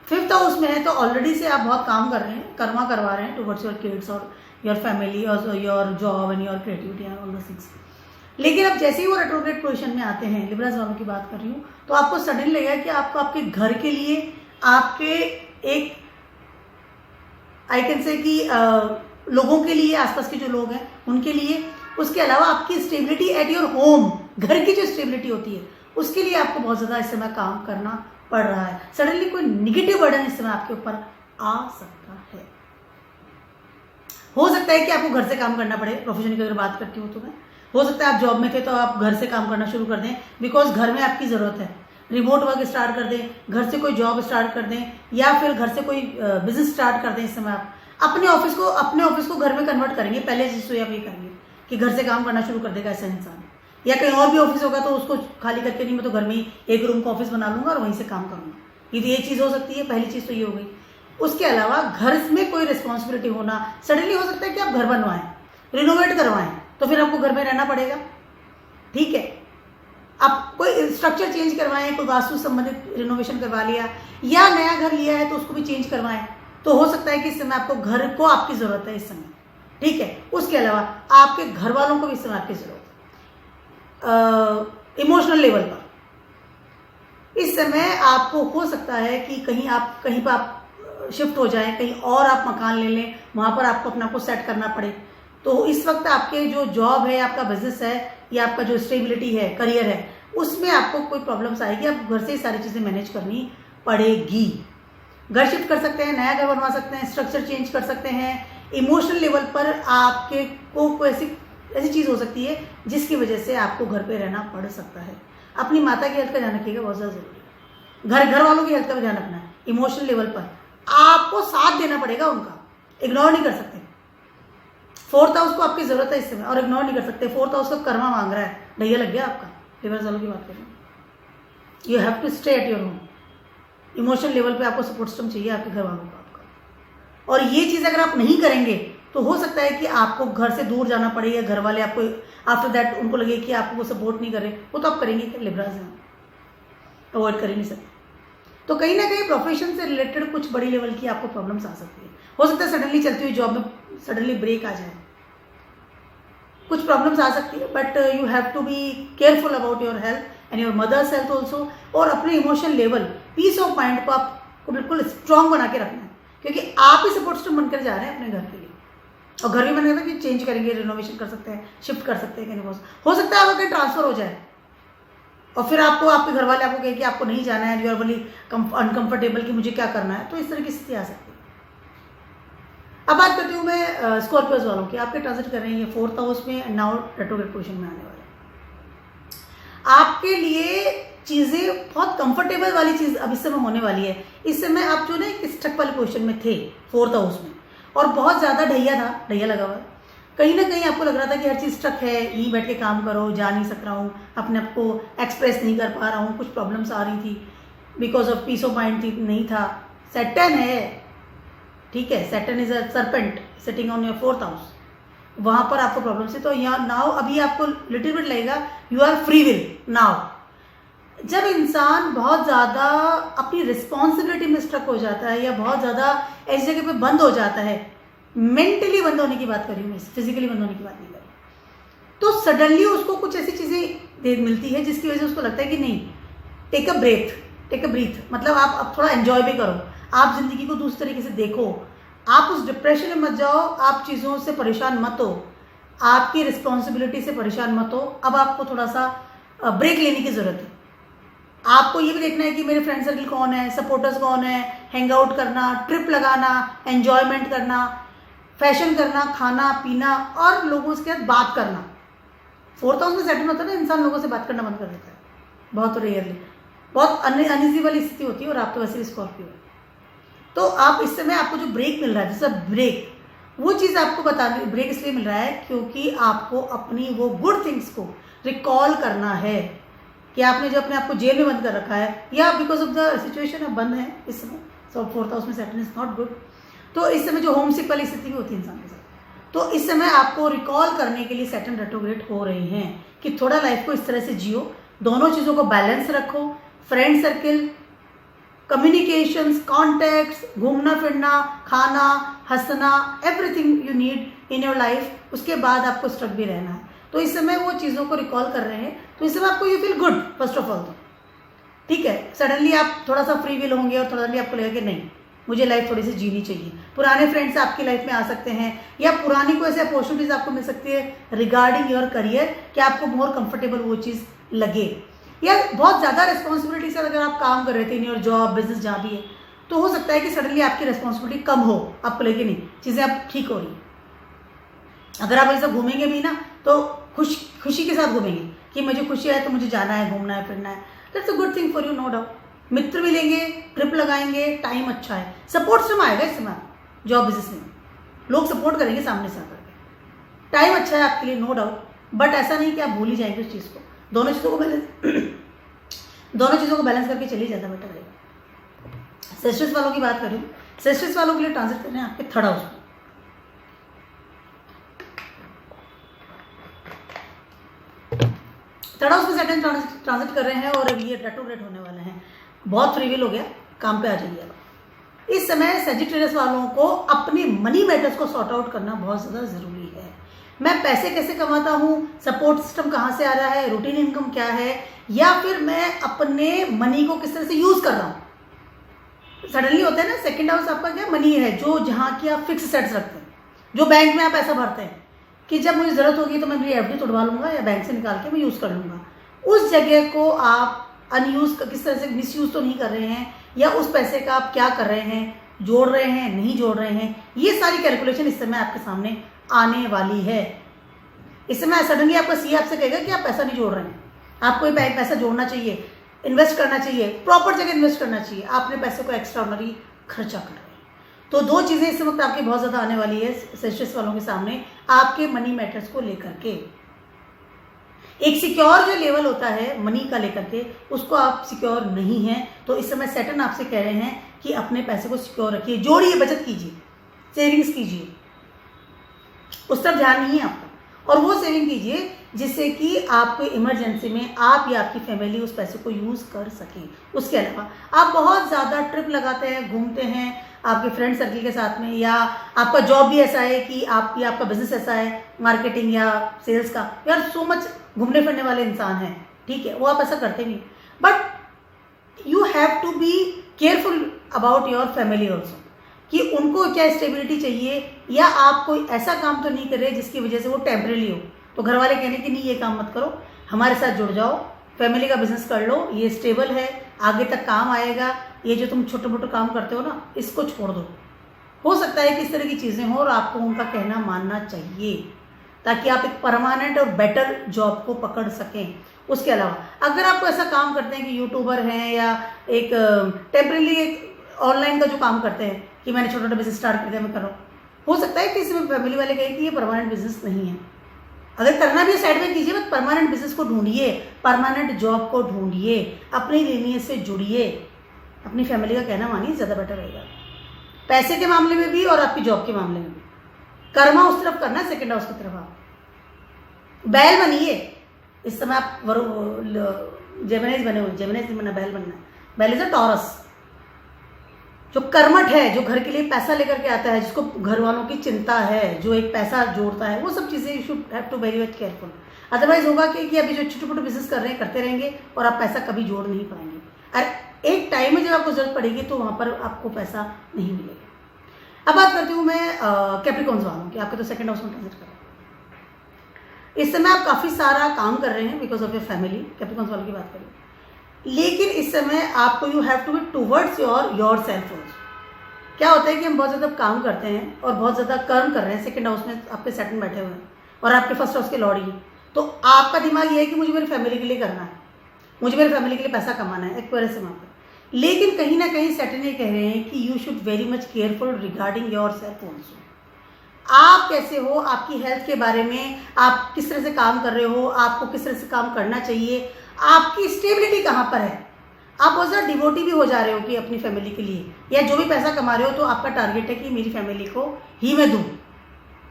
5th house में है तो ऑलरेडी से आप बहुत काम कर रहे हैं, कर्मा करवा रहे हैं टुवर्ड्स योर किड्स और योर फैमिली और your job and your creativity and all the things. लेकिन अब जैसे ही वो रेट्रोग्रेड पोजीशन में आते हैं, लिब्रास वालों की बात कर रही हूँ, तो आपको सडनली लगेगा कि आपको आपके घर के लिए, आपके एक आई कैन से कि लोगों के लिए, आसपास के जो लोग हैं उनके लिए, उसके अलावा आपकी स्टेबिलिटी एट योर होम, घर की जो स्टेबिलिटी होती है उसके लिए आपको बहुत ज़्यादा इस समय काम करना पड़ रहा है। सडनली कोई निगेटिव बर्डन इस समय आपके ऊपर आ सकता है। हो सकता है कि आपको घर से काम करना पड़े। प्रोफेशन की अगर बात करती हूँ तो मैं, हो सकता है आप जॉब में थे तो आप घर से काम करना शुरू कर दें, बिकॉज घर में आपकी ज़रूरत है। रिमोट वर्क स्टार्ट कर दें, घर से कोई जॉब स्टार्ट कर दें, या फिर घर से कोई बिजनेस स्टार्ट कर दें। इस समय आप अपने ऑफिस को घर में कन्वर्ट करेंगे। पहले जिसको आप ये करेंगे कि घर से काम करना शुरू कर देगा ऐसा इंसान, या कहीं और भी ऑफिस होगा तो उसको खाली करके नहीं, मैं तो घर में ही एक रूम का ऑफिस बना लूंगा और वहीं से काम करूंगा। ये चीज़ हो सकती है, पहली चीज़ तो ये हो गई। उसके अलावा घर में कोई रिस्पॉन्सिबिलिटी होना, सडनली हो सकता है कि आप घर बनवाएं, रिनोवेट करवाएं, तो फिर आपको घर में रहना पड़ेगा, ठीक है। आप कोई स्ट्रक्चर चेंज करवाएं, कोई वास्तु संबंधित रिनोवेशन करवा लिया, या नया घर लिया है तो उसको भी चेंज करवाएं, तो हो सकता है कि इस समय आपको घर को आपकी ज़रूरत है इस समय, ठीक है। उसके अलावा आपके घर वालों को भी इस समय आपकी ज़रूरत है। इमोशनल लेवल पर इस समय आपको हो सकता है कि कहीं पर आप शिफ्ट हो जाएं, कहीं और आप मकान ले लें, वहाँ पर आपको अपना को सेट करना पड़े। तो इस वक्त आपके जो जॉब है, आपका बिजनेस है, या आपका जो स्टेबिलिटी है, करियर है, उसमें आपको कोई प्रॉब्लम्स आएगी। आप घर से ही सारी चीज़ें मैनेज करनी पड़ेगी। घर शिफ्ट कर सकते हैं, नया घर बनवा सकते हैं, स्ट्रक्चर चेंज कर सकते हैं। इमोशनल लेवल पर आपके को कोई ऐसी चीज़ हो सकती है जिसकी वजह से आपको घर पे रहना पड़ सकता है। अपनी माता की हेल्थ का ध्यान रखिएगा, बहुत ज़्यादा जरूरी है। घर वालों की हेल्थ का ध्यान रखना है। इमोशनल लेवल पर आपको साथ देना पड़ेगा उनका, इग्नोर नहीं कर सकते। 4th हाउस को आपकी जरूरत है इस समय और इग्नोर नहीं कर सकते। 4th हाउस का कर्मा मांग रहा है, ढैया लग गया आपका। लिब्रस वालों की बात करें, you have to stay at your home. Emotional level पे आपको सपोर्ट सिस्टम चाहिए आपके घर वालों का आपका। और ये चीज़ अगर आप नहीं करेंगे तो हो सकता है कि आपको घर से दूर जाना पड़े, या घर वाले आपको आफ्टर दैट उनको लगे कि आपको वो सपोर्ट नहीं करे। वो तो आप करेंगे कि लिब्रस हैं, अवॉइड कर ही नहीं सकते। तो कहीं ना कहीं प्रोफेशन से रिलेटेड कुछ बड़ी लेवल की आपको प्रॉब्लम्स आ सकती है। हो सकता है सडनली चलती हुई जॉब में सडनली ब्रेक आ जाए, कुछ प्रॉब्लम्स आ सकती है, but you have to be careful about your health and your mother's health also. और अपने emotional level, peace of mind को आप को बिल्कुल स्ट्रांग बना के रखना है, क्योंकि आप ही सपोर्ट सिस्टम बनकर जा रहे हैं अपने घर के लिए। और घर भी मैंने कहा कि चेंज करेंगे, रिनोवेशन कर सकते हैं, शिफ्ट कर सकते हैं कहीं, हो सकता है आपका कहीं ट्रांसफर हो जाए और फिर आपको आपके घर वाले आपको कहें कि आपको नहीं जाना है, यू आर वेरी अनकंफर्टेबल कि मुझे क्या करना है, तो इस तरह की स्थिति आ सकती है। अब बात करती हूँ मैं स्कॉर्पियोज वालों की। आपके ट्रांजिट कर रहे हैं ये 4th हाउस में, नाउ रेट्रोग्रेड पोजीशन में आने वाले हैं। आपके लिए चीज़ें बहुत कंफर्टेबल वाली चीज़ अब इस समय होने वाली है। इस समय आप जो ना एक स्टक वाली पोजीशन में थे 4th हाउस में, और बहुत ज़्यादा ढैया लगा हुआ है। कहीं ना कहीं आपको लग रहा था कि हर चीज़ स्टक है, यहीं बैठ के काम करो, जा नहीं सक रहा हूँ, अपने आप को एक्सप्रेस नहीं कर पा रहा हूँ, कुछ प्रॉब्लम्स आ रही थी, because of peace of mind नहीं था। सैटर्न है, ठीक है, Saturn is a serpent sitting on your 4th house, वहाँ पर आपको प्रॉब्लम्स है। तो यहाँ नाउ अभी आपको लिटिल बिट लगेगा you are free will now. जब इंसान बहुत ज़्यादा अपनी रिस्पॉन्सिबिलिटी में स्ट्रक हो जाता है या बहुत ज़्यादा ऐसी जगह पे बंद हो जाता है, मेंटली बंद होने की बात कर रही हूँ मैं, फिजिकली बंद होने की बात नहीं कर रही, तो सडनली उसको कुछ ऐसी चीज़ें मिलती है जिसकी वजह से उसको लगता है कि नहीं, टेक अ ब्रीथ, मतलब आप थोड़ा एंजॉय भी करो, आप जिंदगी को दूसरे तरीके से देखो, आप उस डिप्रेशन में मत जाओ, आप चीज़ों से परेशान मत हो, आपकी रिस्पॉन्सिबिलिटी से परेशान मत हो। अब आपको थोड़ा सा ब्रेक लेने की ज़रूरत है। आपको ये भी देखना है कि मेरे फ्रेंड सर्कल कौन है, सपोर्टर्स कौन है, हैंग आउट करना, ट्रिप लगाना, एंजॉयमेंट करना, फैशन करना, खाना पीना और लोगों के साथ बात करना। 4th हाउस में सेटल होता है ना, इंसान लोगों से बात करना बंद कर देता है, बहुत रेयरली, बहुत अनइजी वाली स्थिति होती है। और आप तो वैसे भी स्कॉर्पियो है, तो आप इस समय आपको जो ब्रेक मिल रहा है, जैसा ब्रेक, वो चीज़ आपको बता, ब्रेक इसलिए मिल रहा है क्योंकि आपको अपनी वो गुड थिंग्स को रिकॉल करना है कि आपने जो अपने आप को जेल में बंद कर रखा है, या बिकॉज ऑफ द सिचुएशन अब बंद है इस समय। सो 4th हाउस में सैटर्न इज नॉट गुड, तो इस समय जो होम सिक वाली स्थिति भी होती है इंसान के साथ, तो इस समय आपको रिकॉल करने के लिए सैटर्न रेट्रोग्रेड हो रहे हैं कि थोड़ा लाइफ को इस तरह से जियो, दोनों चीज़ों को बैलेंस रखो, फ्रेंड सर्किल, कम्युनिकेशंस, कॉन्टैक्ट्स, घूमना फिरना, खाना, हंसना, everything you need in your life. उसके बाद आपको स्ट्रक भी रहना है, तो इस समय वो चीज़ों को रिकॉल कर रहे हैं, तो इस समय आपको you feel good first of all, तो ठीक है। सडनली आप थोड़ा सा फ्री विल होंगे और सडनली आपको लगेगा कि नहीं, मुझे लाइफ थोड़ी सी जीनी चाहिए। पुराने फ्रेंड्स आपकी लाइफ में आ सकते हैं, या पुरानी कोई ऐसे अपॉर्चुनिटीज आपको मिल सकती है रिगार्डिंग योर करियर कि आपको मोर कंफर्टेबल वो चीज़ लगे, या बहुत ज़्यादा रिस्पॉन्सिबिलिटी से अगर आप काम कर रहे थे इन योर जॉब बिजनेस जहाँ भी है, तो हो सकता है कि सडनली आपकी रिस्पॉन्सिबिलिटी कम हो, आपको लगे नहीं चीज़ें अब ठीक हो रही। अगर आप ऐसा घूमेंगे भी ना तो खुशी के साथ घूमेंगे कि मुझे खुशी है तो मुझे जाना है, घूमना है, फिरना है, that's a good thing for you, no doubt. मित्र भी लेंगे, ट्रिप लगाएंगे, टाइम अच्छा है, सपोर्ट सिस्टम आएगा इस समय, जॉब बिजनेस में लोग सपोर्ट करेंगे सामने से आकर के, टाइम अच्छा है आपके लिए, नो डाउट। बट ऐसा नहीं कि आप भूल ही जाएंगे उस चीज़ को, दोनों चीज़ों को बैलेंस करके चलिए, ज़्यादा बेटर रहेगा। सेस्ट्रस वालों की बात करूँ, सेस्ट्रस वालों के लिए ट्रांजिट करना है आपके 3rd हाउस में। 3rd हाउस में सैटर्न ट्रांजिट कर रहे हैं और अब ये रेट्रोग्रेड होने वाले हैं। बहुत फ्री विल हो गया, काम पे आ जाइए अब। इस समय सजिटेरियस वालों को अपने मनी मैटर्स को सॉर्ट आउट करना बहुत ज़्यादा ज़रूरी है। मैं पैसे कैसे कमाता हूँ, सपोर्ट सिस्टम कहाँ से आ रहा है, रूटीन इनकम क्या है, या फिर मैं अपने मनी को किस तरह से यूज़ कर रहा हूँ। सडनली होता है ना, 2nd हाउस आपका क्या मनी है, जो जहाँ की आप फिक्स सेट्स रखते हैं, जो बैंक में आप पैसा भरते हैं कि जब मुझे ज़रूरत होगी तो मैं मेरी एफडी तोड़वा लूँगा या बैंक से निकाल के मैं यूज़ कर लूँगा। उस जगह को आप अनयूज़ किस तरह से मिसयूज़ तो नहीं कर रहे हैं, या उस पैसे का आप क्या कर रहे हैं, जोड़ रहे हैं, नहीं जोड़ रहे हैं, ये सारी कैलकुलेशन इस समय आपके सामने आने वाली है। इस समय सडनली आपका सीए आपसे कहेगा कि आप पैसा नहीं जोड़ रहे हैं, आपको ये पैसा जोड़ना चाहिए, इन्वेस्ट करना चाहिए, प्रॉपर जगह इन्वेस्ट करना चाहिए, आपने पैसे को एक्स्ट्रा ऑर्डिनरी खर्चा कर रहे हैं। तो 2 चीज़ें इस वक्त आपकी बहुत ज़्यादा आने वाली है सेस्ट्रस वालों के सामने, आपके मनी मैटर्स को लेकर के। एक सिक्योर जो लेवल होता है मनी का लेकर के, उसको आप सिक्योर नहीं हैं, तो इस समय सैटर्न आपसे कह रहे हैं कि अपने पैसे को सिक्योर रखिए, जोड़िए, बचत कीजिए, सेविंग्स कीजिए, उस तरफ ध्यान नहीं है आपका, और वो सेविंग कीजिए जिससे कि आपको इमरजेंसी में आप या आपकी फैमिली उस पैसे को यूज़ कर सके। उसके अलावा आप बहुत ज़्यादा ट्रिप लगाते हैं, घूमते हैं आपके फ्रेंड सर्कल के साथ में, या आपका जॉब भी ऐसा है कि आपका बिजनेस ऐसा है, मार्केटिंग या सेल्स का, यार सो मच घूमने फिरने वाले इंसान हैं, ठीक है, वो आप ऐसा करते नहीं, but you have to be careful about your family also, कि उनको क्या स्टेबिलिटी चाहिए, या आप कोई ऐसा काम तो नहीं कर रहे जिसकी वजह से वो टेम्परेरी हो। तो घर वाले कहने कि नहीं ये काम मत करो, हमारे साथ जुड़ जाओ, फैमिली का बिजनेस कर लो, ये स्टेबल है, आगे तक काम आएगा, ये जो तुम छोटे मोटे काम करते हो ना इसको छोड़ दो। हो सकता है कि इस तरह की चीज़ें हो और आपको उनका कहना मानना चाहिए ताकि आप एक परमानेंट और बेटर जॉब को पकड़ सकें। उसके अलावा अगर आप ऐसा काम करते हैं कि यूट्यूबर हैं या एक टेम्परेरी एक ऑनलाइन का जो काम करते हैं कि मैंने छोटा छोटा बिजनेस स्टार्ट कर दिया, मैं कर रहा हूँ, हो सकता है कि इसमें फैमिली वाले कहें कि ये परमानेंट बिजनेस नहीं है। अगर करना भी है साइड में कीजिए, बट परमानेंट बिजनेस को ढूंढिए, परमानेंट जॉब को ढूंढिए, अपनी लिनियज से जुड़िए, अपनी फैमिली का कहना मानिए, ज़्यादा बेटर रहेगा पैसे के मामले में भी और आपकी जॉब के मामले में भी। कर्मा उस तरफ करना है, सेकेंड हाउस की तरफ आप बैल बनिए। इस समय आप जेमिनीज बने हुए, जेमिनीज बनना, बैल बनना है। बैल इज अ टॉरस, जो कर्मठ है, जो घर के लिए पैसा लेकर के आता है, जिसको घर वालों की चिंता है, जो एक पैसा जोड़ता है, वो सब चीज़ें you should have to very much careful. Otherwise होगा कि अभी जो छोटे मोटे बिजनेस कर रहे हैं करते रहेंगे और आप पैसा कभी जोड़ नहीं पाएंगे, और एक टाइम में जब आपको जरूरत पड़ेगी तो वहाँ पर आपको पैसा नहीं मिलेगा। अब बात करती हूँ मैं कैप्रिकॉन्स वालों की। आपके तो सेकंड हाउस में ट्रांजिट कर रहा है, इस समय आप काफ़ी सारा काम कर रहे हैं because of your family. Capricorns वालों की बात करें, लेकिन इस समय आपको you have to be towards your self also. क्या होता है कि हम बहुत ज़्यादा काम करते हैं और बहुत ज़्यादा कर्म कर रहे हैं, सेकंड हाउस में आपके सेटन बैठे हुए हैं और आपके फर्स्ट हाउस के लॉर्ड ही, तो आपका दिमाग ये है कि मुझे मेरी फैमिली के लिए करना है, मुझे मेरी फैमिली के लिए पैसा कमाना है, एक्वेरियस से वहाँ पर। लेकिन कहीं ना कहीं सेटन ये कह रहे हैं कि you should very much careful regarding your self also. आप कैसे हो, आपकी हेल्थ के बारे में, आप किस तरह से काम कर रहे हो, आपको किस तरह से काम करना चाहिए, आपकी स्टेबिलिटी कहाँ पर है। आप बहुत ज़्यादा डिवोटी भी हो जा रहे हो कि अपनी फैमिली के लिए, या जो भी पैसा कमा रहे हो तो आपका टारगेट है कि मेरी फैमिली को ही मैं दूँ,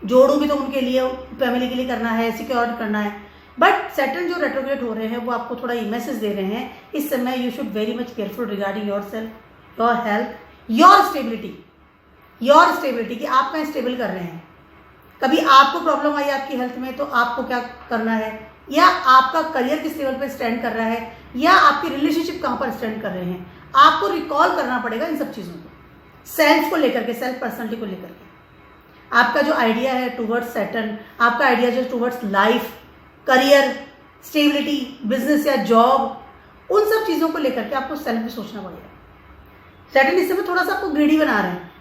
जोड़ूँ भी तो उनके लिए, फैमिली के लिए करना है, सिक्योर करना है। बट सेटन जो रेट्रोग्रेड हो रहे हैं वो आपको थोड़ा मैसेज दे रहे हैं इस समय, you should very much careful regarding your self, your health, your stability कि आप कहाँ स्टेबल कर रहे हैं। कभी आपको प्रॉब्लम आई आपकी हेल्थ में तो आपको क्या करना है, या आपका करियर किस लेवल पे स्टैंड कर रहा है, या आपकी रिलेशनशिप कहाँ पर स्टैंड कर रहे हैं। आपको रिकॉल करना पड़ेगा इन सब चीज़ों को, सेल्फ को लेकर के, सेल्फ पर्सनैलिटी को लेकर के। आपका जो आइडिया है टूवर्ड्स सेटन, आपका आइडिया जो towards life, career, stability, business या जॉब, उन सब चीज़ों को लेकर के आपको सेल्फ में सोचना पड़ेगा। सेटन इस समय थोड़ा सा आपको ग्रीडी बना रहे हैं,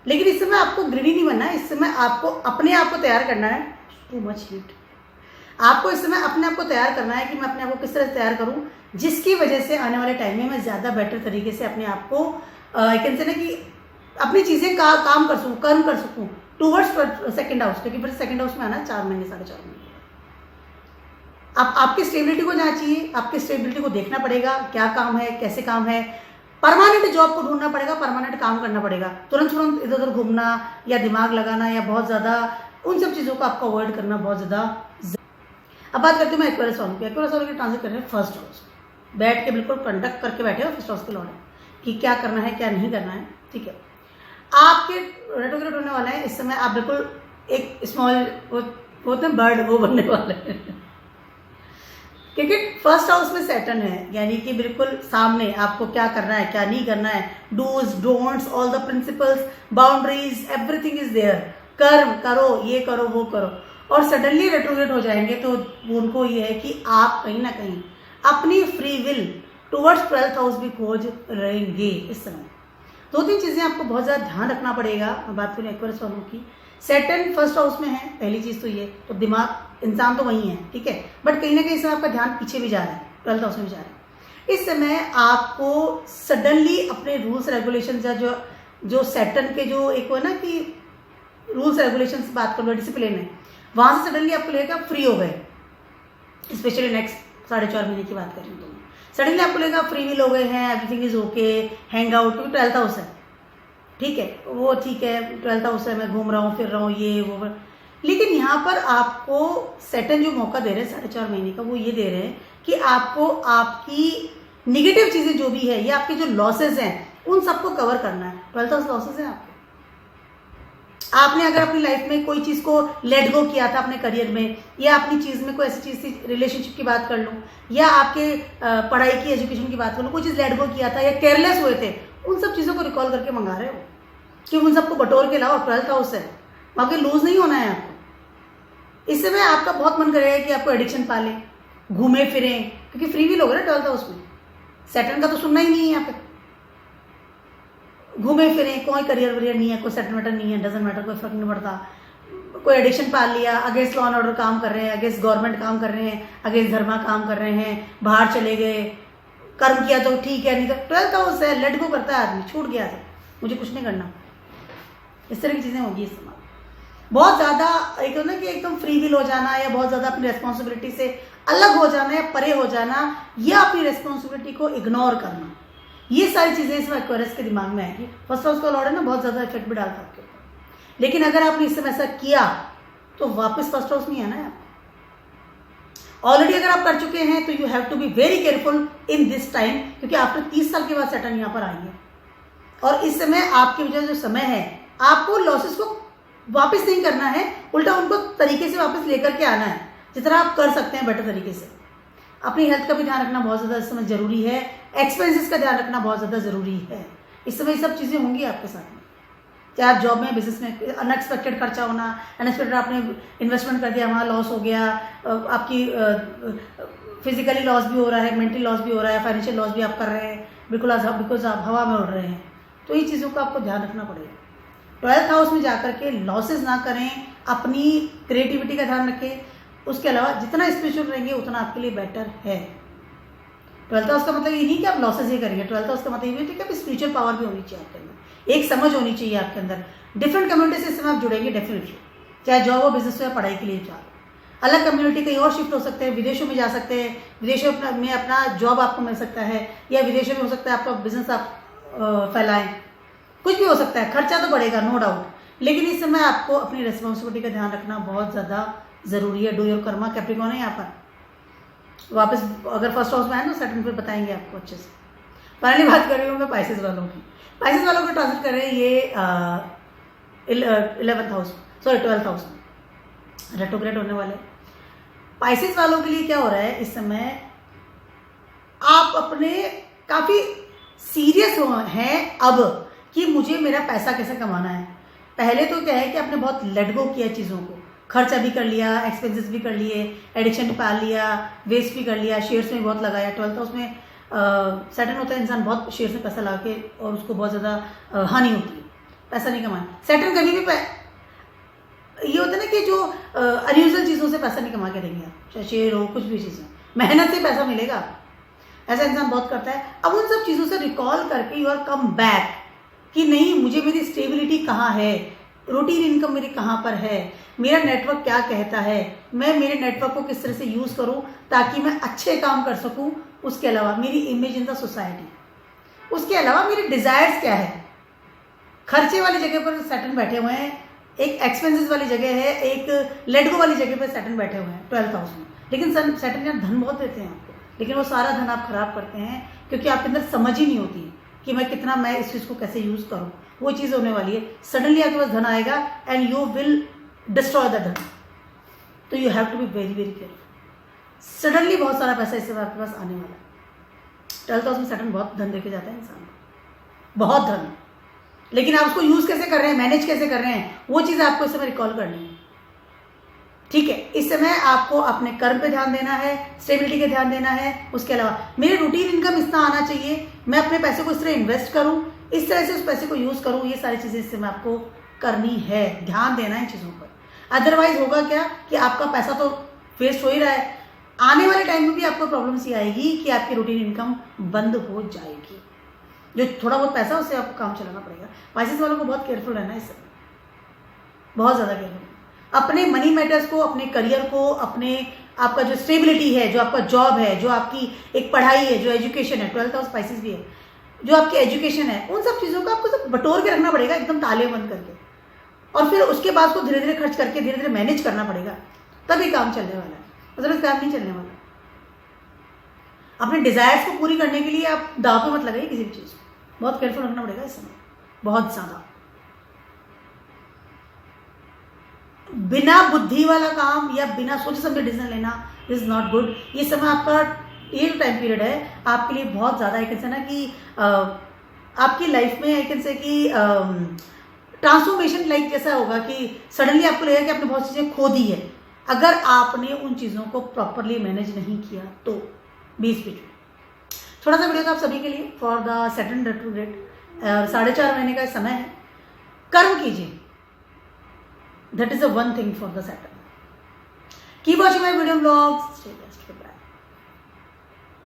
लेकिन इस समय आपको ग्रीडी नहीं बनना है, इस समय आपको अपने आप को तैयार करना है। टू मच हीट, आपको इस समय अपने आप को तैयार करना है कि मैं अपने आप को किस तरह से तैयार करूं जिसकी वजह से आने वाले टाइम में मैं ज़्यादा बेटर तरीके से अपने आप को आई कैन से ना कि अपनी चीज़ें काम कर सकूँ, कर्म कर सकूँ टूवर्ड्स सेकंड हाउस। क्योंकि फिर सेकंड हाउस में आना 4 महीने 4.5 महीने। आप आपकी स्टेबिलिटी को जांचिए, आपकी स्टेबिलिटी को देखना पड़ेगा, क्या काम है, कैसे काम है। परमानेंट जॉब को ढूंढना पड़ेगा, परमानेंट काम करना पड़ेगा। तुरंत इधर उधर घूमना या दिमाग लगाना या बहुत ज़्यादा उन सब चीज़ों को आपको अवॉइड करना बहुत ज़्यादा। अब बात करती हूँ मैं एक्वेरियस वालों की। एक्वेरियस वालों के ट्रांजिट कर रहे हैं फर्स्ट हाउस, बैठ के बिल्कुल कंडक्ट करके बैठे हो फर्स्ट हाउस के लॉर्ड कि क्या करना है क्या नहीं करना है। ठीक है, आपके रेट्रोग्रेड होने वाला है इस समय। आप बिल्कुल एक स्मॉल वो होते हैं बर्ड, वो बनने वाले हैं क्योंकि फर्स्ट हाउस में सैटर्न है, यानी कि बिल्कुल सामने आपको क्या करना है क्या नहीं करना है, dos don'ts, all the principles, boundaries, everything is there. कर्म करो, ये करो वो करो, और सडनली रेट्रोग्रेड हो जाएंगे तो उनको ये है कि आप कहीं ना कहीं अपनी free will towards 12th house भी खोज रहेंगे इस समय। 2-3 चीज़ें आपको बहुत ज़्यादा ध्यान रखना पड़ेगा। मैं बात करूँ एक्वेरियस वालों की, सैटर्न फर्स्ट हाउस में है, पहली चीज़ तो ये, तो दिमाग इंसान तो वही है, ठीक है, बट कहीं ना कहीं इसमें आपका ध्यान पीछे भी जा रहा है, 12th हाउस में भी जा रहा है। इस समय आपको सडनली अपने रूल्स रेगुलेशन या जो सैटर्न के जो एक हो ना कि रूल्स रेगुलेशन से बात करो, डिसिप्लिन है, वहाँ से सडनली आपको लगेगा फ्री हो गए। स्पेशली नेक्स्ट 4.5 महीने की बात करें तो सडनली आपको लगेगा फ्री विल हो गए हैं, everything is okay, hang out, क्योंकि 12th हाउस है, ठीक है, वो ठीक है 12th हाउस है, मैं घूम रहा हूँ फिर रहा हूँ ये वो। लेकिन यहाँ पर आपको सैटर्न जो मौका दे रहे हैं 4.5 महीने का, वो ये दे रहे हैं कि आपको आपकी निगेटिव चीज़ें जो भी है या आपके जो लॉसेज हैं उन सबको कवर करना है। 12th हाउस लॉसेज हैं आपके। आपने अगर अपनी लाइफ में कोई चीज़ को लेट गो किया था अपने करियर में, या अपनी चीज़ में कोई ऐसी चीज़ थी, रिलेशनशिप की बात कर लूँ या आपके पढ़ाई की एजुकेशन की बात कर लूँ, कोई चीज़ लेट गो किया था या केयरलेस हुए थे, उन सब चीज़ों को रिकॉल करके मंगा रहे हो कि उन सबको बटोर के लाओ। 12th हाउस है, वहाँ पे लूज नहीं होना है आपको। इस समय आपका बहुत मन करेगा कि आपको एडिक्शन पाले, घूमे फिरें, क्योंकि फ्री व्हील होगा ना 12th हाउस में। सैटर्न का तो सुनना ही नहीं है यहाँ पे। घूमे फिरें, कोई करियर वरियर नहीं है, कोई सेटल मैटर नहीं है, डजेंट मैटर, कोई फर्क नहीं पड़ता। कोई एडिक्शन पाल लिया, अगेंस्ट लॉ एंड ऑर्डर काम कर रहे हैं, अगेंस्ट गवर्नमेंट काम कर रहे हैं, अगेंस्ट धर्मा काम कर रहे हैं, बाहर चले गए, कर्म किया तो ठीक है, नहीं तो 12th हाउस है, लेट गो करता है आदमी, छूट गया था, मुझे कुछ नहीं करना। इस तरह की चीज़ें होगी इस समय। बहुत ज़्यादा एक होता है कि एकदम फ्री विल हो जाना, या बहुत ज़्यादा अपनी रेस्पॉन्सिबिलिटी से अलग हो जाना या परे हो जाना, या अपनी रेस्पॉन्सिबिलिटी को इग्नोर करना, ये सारी चीज़ें इसमें एक्वेरियस के दिमाग में आएगी। फर्स्ट हाउस का लॉर्ड है ना, बहुत ज़्यादा इफेक्ट भी डालता है आपके ऊपर। लेकिन अगर आपने इस समय ऐसा किया तो वापस फर्स्ट हाउस नहीं आना है। ऑलरेडी अगर आप कर चुके हैं तो you have to be very careful in this time, क्योंकि आफ्टर 30 साल के बाद सैटर्न यहाँ पर आएंगे, और इस समय आपके वजह जो समय है, आपको लॉसेस को वापस नहीं करना है, उल्टा उनको तरीके से वापस लेकर के आना है, जितना आप कर सकते हैं बेटर तरीके से। अपनी हेल्थ का भी ध्यान रखना बहुत ज़्यादा इस समय जरूरी है, एक्सपेंसेस का ध्यान रखना बहुत ज़्यादा जरूरी है। इस समय सब चीज़ें होंगी आपके साथ में, चाहे आप जॉब में, बिजनेस में, अनएक्सपेक्टेड खर्चा होना, अनएक्सपेक्टेड आपने इन्वेस्टमेंट कर दिया, वहाँ लॉस हो गया, आपकी फिजिकली लॉस भी हो रहा है, मेंटली लॉस भी हो रहा है, फाइनेंशियल लॉस भी आप कर रहे हैं, बिकॉज आप हवा में उड़ रहे हैं। तो ये चीज़ों का आपको ध्यान रखना पड़ेगा। 12th हाउस में जाकर के लॉसेस ना करें, अपनी क्रिएटिविटी का ध्यान रखें। उसके अलावा जितना स्पिरिचुअल रहेंगे उतना आपके लिए बेटर है। 12th हाउस का मतलब ये नहीं कि आप लॉसेस ही करेंगे, 12th हाउस का मतलब ये है कि आप स्पिरिचुअल पावर भी होनी चाहिए आपके अंदर, एक समझ होनी चाहिए आपके अंदर। डिफरेंट कम्युनिटी से इस समय आप जुड़ेंगे डेफिनेटली, चाहे जॉब हो, बिजनेस हो या पढ़ाई के लिए जा रहे हो। अलग कम्युनिटी कहीं और शिफ्ट हो सकते हैं, विदेशों में जा सकते हैं, विदेशों में अपना जॉब आपको मिल सकता है, या विदेशों में हो सकता है आपका बिजनेस आप फैलाएं, कुछ भी हो सकता है। खर्चा तो बढ़ेगा नो डाउट, लेकिन इस समय आपको अपनी रिस्पॉन्सिबिलिटी का ध्यान रखना बहुत ज़्यादा जरूरी है। Do your Karma. कैप्रिकॉर्न है यहाँ पर। वापस अगर फर्स्ट हाउस में आए तो सेकंड पे बताएंगे आपको अच्छे से। फाइनली बात कर रही हूँ मैं पाइसेस वालों की। पाइसेस वालों को ट्रांसलेट कर रहे हैं ये 11th house, sorry 12th house में रेट्रोग्रेड होने वाले। पाइसेस वालों के लिए क्या हो रहा है इस समय, आप अपने काफ़ी सीरियस हैं अब कि मुझे मेरा पैसा कैसे कमाना है। पहले तो क्या है कि आपने बहुत लेट गो किया चीज़ों को, खर्चा भी कर लिया, एक्सपेंसेस भी कर लिए, एडिक्शन भी पाल लिया, वेस्ट भी कर लिया, शेयर्स में बहुत लगाया। 12th हाउस में सैटर्न होता है, इंसान बहुत शेयर से पैसा लगा के और उसको बहुत ज़्यादा हानि होती है, पैसा नहीं कमाना। सैटर्न कभी भी ये होता है ना कि जो अनयूजुअल चीज़ों से पैसा नहीं कमा के देंगे आप, चाहे शेयर हो, कुछ भी चीज़ें, मेहनत से पैसा मिलेगा, ऐसा इंसान बहुत करता है। अब उन सब चीज़ों से रिकॉल करके यू आर कम बैक कि नहीं, मुझे मेरी स्टेबिलिटी कहाँ है, रूटीन इनकम मेरी कहाँ पर है, मेरा नेटवर्क क्या कहता है, मैं मेरे नेटवर्क को किस तरह से यूज़ करूँ ताकि मैं अच्छे काम कर सकूँ। उसके अलावा मेरी इमेज इन द सोसाइटी, उसके अलावा मेरे डिज़ायर्स क्या है। खर्चे वाली जगह पर सैटर्न बैठे हुए हैं, एक एक्सपेंसेस वाली जगह है, एक लेट गो वाली जगह पर सैटर्न बैठे हुए हैं 12th हाउस में। लेकिन सैटर्न यहाँ धन बहुत देते हैं आपको, लेकिन वो सारा धन आप खराब करते हैं क्योंकि आपके अंदर समझ ही नहीं होती कि मैं इस चीज़ को कैसे यूज़ करूँ। वो चीज़ होने वाली है, सडनली आपके पास धन आएगा and you will destroy the धन। तो you have to be very very careful. Suddenly बहुत सारा पैसा इस समय आपके पास आने वाला है। 12th हाउस में सैटर्न बहुत धन देके जाता है इंसान को, बहुत धन, लेकिन आप उसको यूज़ कैसे कर रहे हैं, मैनेज कैसे कर रहे हैं, वो चीज़ आपको इस समय रिकॉल करनी है। ठीक है, इस समय आपको अपने कर्म पे ध्यान देना है, स्टेबिलिटी पे ध्यान देना है। उसके अलावा मेरे रूटीन इनकम इतना आना चाहिए, मैं अपने पैसे को इस तरह इन्वेस्ट करूं, इस तरह से उस पैसे को यूज़ करूं, ये सारी चीज़ें इस समय आपको करनी है, ध्यान देना है इन चीज़ों पर। अदरवाइज होगा क्या कि आपका पैसा तो वेस्ट हो ही रहा है, आने वाले टाइम में भी आपको प्रॉब्लम्स ये आएगी कि आपकी रूटीन इनकम बंद हो जाएगी। जो थोड़ा बहुत पैसा उससे आपको काम चलाना पड़ेगा। पाइसेस वालों को बहुत केयरफुल रहना है इस समय, बहुत ज़्यादा केयरफुल। अपने मनी मैटर्स को, अपने करियर को, अपने आपका जो स्टेबिलिटी है, जो आपका जॉब है, जो आपकी एक पढ़ाई है, जो एजुकेशन है, 12th हाउस पाइसेस भी है, जो आपकी एजुकेशन है, उन सब चीज़ों को आपको सब बटोर के रखना पड़ेगा एकदम ताले बंद करके, और फिर उसके बाद उसको धीरे धीरे खर्च करके धीरे धीरे मैनेज करना पड़ेगा, तभी काम चलने वाला है, मतलब काम नहीं चलने वाला। अपने डिज़ायर्स को पूरी करने के लिए आप दाव पे मत लगाइए किसी भी चीज़ को, बहुत केयरफुल रखना पड़ेगा इस समय, बहुत ज़्यादा। बिना बुद्धि वाला काम या बिना सोचे समझे डिसीजन लेना इज नॉट गुड। ये समय आपका, ये जो टाइम पीरियड है आपके लिए बहुत ज़्यादा एक ऐसा ना कि आपकी लाइफ में आई कैन से कि ट्रांसफॉर्मेशन लाइक जैसा होगा कि सडनली आपको लगेगा कि आपने बहुत चीज़ें खो दी है, अगर आपने उन चीज़ों को प्रॉपरली मैनेज नहीं किया तो। 20 बीच थोड़ा सा वीडियो था आप सभी के लिए फॉर द सैटर्न रेट्रोग्रेड, 4.5 महीने का समय है, कर्म कीजिए, that is the one thing for the Saturn. Keep watching my video blogs.